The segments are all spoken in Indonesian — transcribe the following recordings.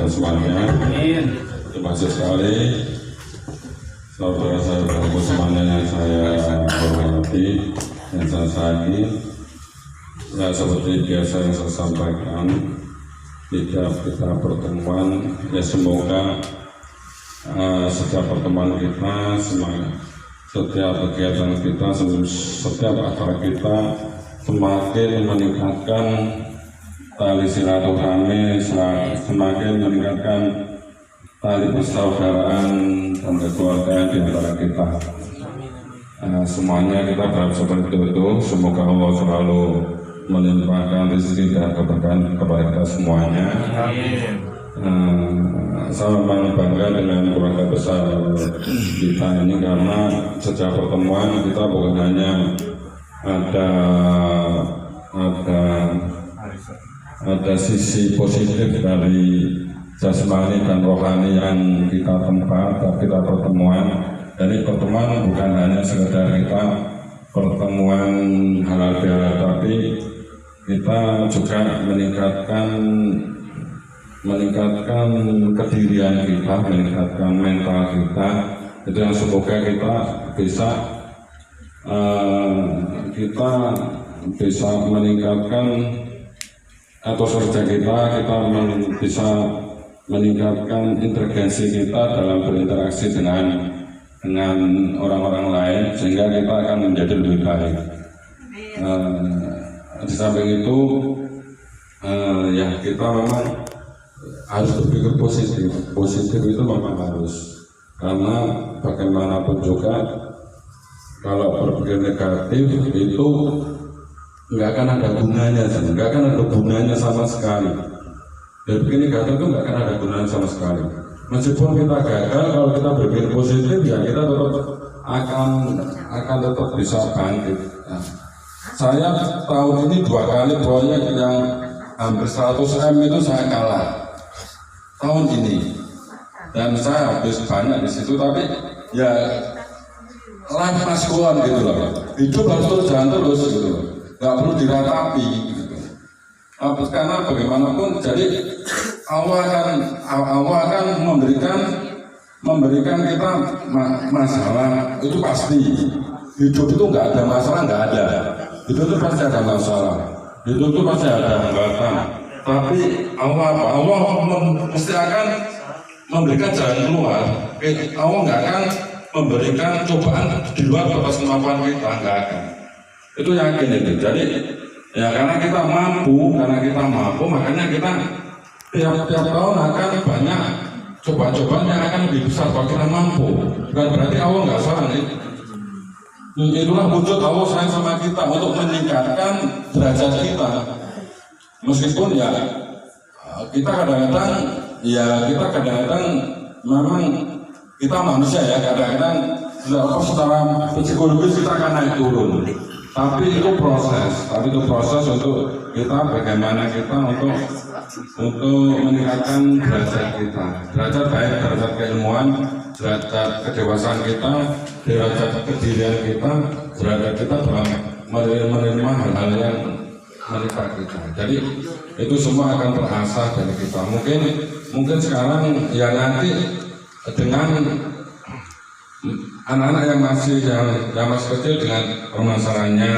semuanya. Terima kasih sekali saudara-saudara semuanya yang saya hormati dan saya sayangi. Ya, seperti biasa yang saya sampaikan, setiap kita pertemuan, ya semoga setiap pertemuan kita, setiap kegiatan kita, setiap acara kita semakin meningkatkan tali silaturahmi, semakin meningkatkan tali persaudaraan dan kekeluargaan di antara kita. Semuanya kita berharap seperti itu. Semoga Allah selalu melimpahkan rezeki dan keberkahan kepada kita semuanya. Saya memang bangga dengan keluarga besar kita ini karena sejak pertemuan kita bukan hanya ada sisi positif dari jasmani dan rohani yang kita kita pertemuan. Jadi pertemuan bukan hanya sekedar kita pertemuan halal bihalal, tapi kita juga meningkatkan kedirian kita, meningkatkan mental kita. Itu yang semoga kita bisa meningkatkan atau kerja kita bisa meningkatkan interaksi kita dalam berinteraksi dengan orang-orang lain, sehingga kita akan menjadi lebih baik. Di samping itu ya kita memang harus berpikir positif. Positif itu memang harus, karena bagaimanapun juga kalau berpikir negatif itu nggak akan ada gunanya, nggak akan ada gunanya sama sekali. Berpikir negatif itu nggak akan ada gunanya sama sekali. Meskipun kita gagal, kalau kita berpikir positif, ya kita tetap akan tetap bisa bangkit. Nah, saya tahun ini 2 kali proyek yang hampir 100 M itu saya kalah tahun ini, dan saya habis banyak di situ. Tapi ya life must go on gitu loh. Hidup harus terus jalan terus gitu loh. Nggak perlu diratapi gitu. Karena bagaimanapun, jadi Allah akan memberikan kita masalah, itu pasti. Hidup itu nggak ada masalah, nggak ada. Hidup itu pasti ada masalah. Hidup itu pasti ada hambatan. Tapi Allah mesti akan memberikan jalan keluar. Allah nggak akan memberikan cobaan di luar batas kemampuan kita, nggak akan. Itu yakin itu. Jadi ya karena kita mampu, makanya kita tiap tahun akan banyak cobaan-cobaan yang akan lebih besar kalau kita mampu. Bukan berarti Allah nggak salah nih. Itulah wujud Allah sayang sama kita untuk meningkatkan derajat kita. Meskipun ya kita kadang-kadang memang kita manusia ya, kadang-kadang secara psikologis kita akan naik turun. Tapi itu proses untuk kita, bagaimana kita untuk meningkatkan derajat kita, derajat baik, derajat keilmuan, derajat kedewasaan kita, derajat kedirian kita, derajat kita dalam menerima hal-hal yang menimpa kita. Jadi itu semua akan terasah dari kita. Mungkin sekarang ya nanti dengan anak-anak yang masih kecil dengan permasalahannya,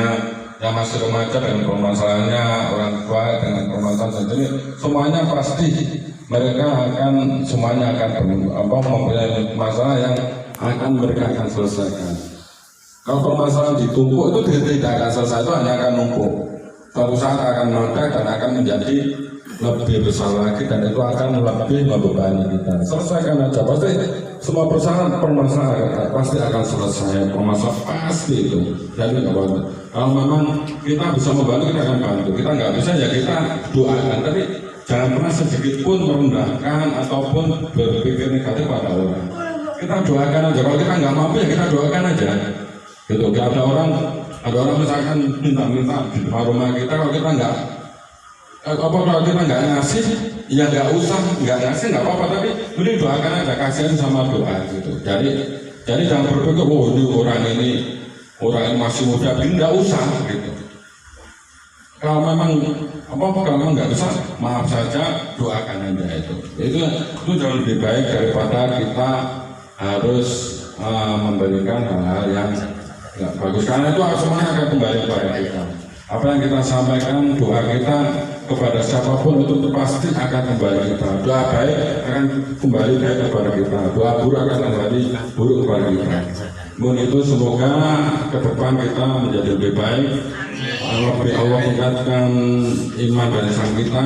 yang masih remaja dengan permasalahannya, orang tua dengan permasalahan sendiri, semuanya pasti mereka akan mempunyai masalah yang mereka akan selesaikan. Kalau permasalahan ditumpuk itu tidak akan selesai, itu hanya akan numpuk. Suatu saat akan meledak dan akan menjadi lebih besar lagi, dan itu akan lebih membebani kita. Selesaikan aja, pasti semua permasalahan pasti akan selesai. Permasalahan pasti itu. Jadi kalau memang kita bisa membantu, kita akan bantu. Kita nggak bisa ya kita doakan, tapi jangan pernah sedikit pun merendahkan ataupun berpikir negatif pada orang. Kita doakan aja. Kalau kita nggak mampu ya kita doakan aja. Gitu. Ada orang misalkan minta di depan rumah kita, kalau kita nggak ngasih, ya nggak ngasih nggak apa-apa, tapi mending doakan aja, kasihan sama doa gitu. Jadi jangan berpikir orang ini masih muda, nggak usah gitu. Kalau memang Apa kalau nggak bisa, maaf saja, doakan aja itu jauh lebih baik daripada kita harus memberikan hal-hal yang nggak bagus, karena itu semuanya akan kembali kepada kita. Apa yang kita sampaikan, doa kita kepada siapapun itu pasti akan kembali kita. Doa baik akan kembali baik kepada kita, doa buruk akan kembali buruk kepada kita. Mohon itu semoga ke depan kita menjadi lebih baik, lebih Allah tingkatkan iman dan Islam kita,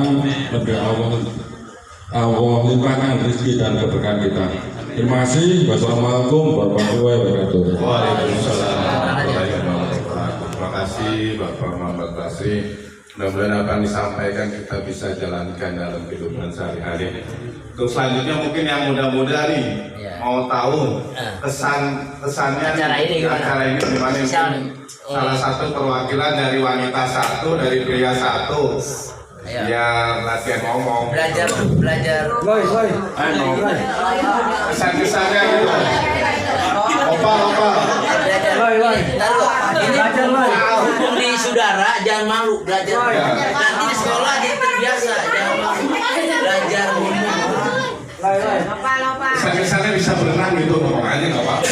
lebih Allah limpahkan rezeki dan keberkahan kita. Terima kasih. Wassalamualaikum warahmatullahi wabarakatuh. Waalaikumsalam warahmatullahi wabarakatuh. Terima kasih Bapak Muhammad Basri. Mudah-mudahan apa yang disampaikan kita bisa jalankan dalam kehidupan sehari-hari. Untuk selanjutnya mungkin yang muda-muda nih mau tahu kesannya acara ini gimana? Mungkin salah satu perwakilan dari wanita satu, dari pria satu. Ya latihan ngomong. Belajar. Kesan-kesannya gitu. Opa. Mumpung di saudara jangan malu belajar. Nanti di sekolah jadi terbiasa jangan malu belajar. Kesan-kesannya bisa berenang gitu, ngomong aja nggak apa-apa.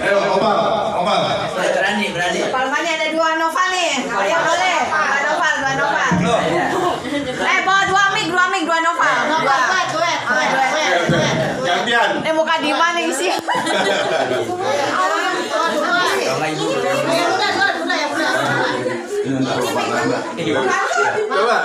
Ayo Opa. Berani. Palmanya ada 2 Nova nih. Ayo boleh. 2 Nova. Bawa 2 mic 2 Nova. Duet. Gantian. Muka di mana isi? Coba.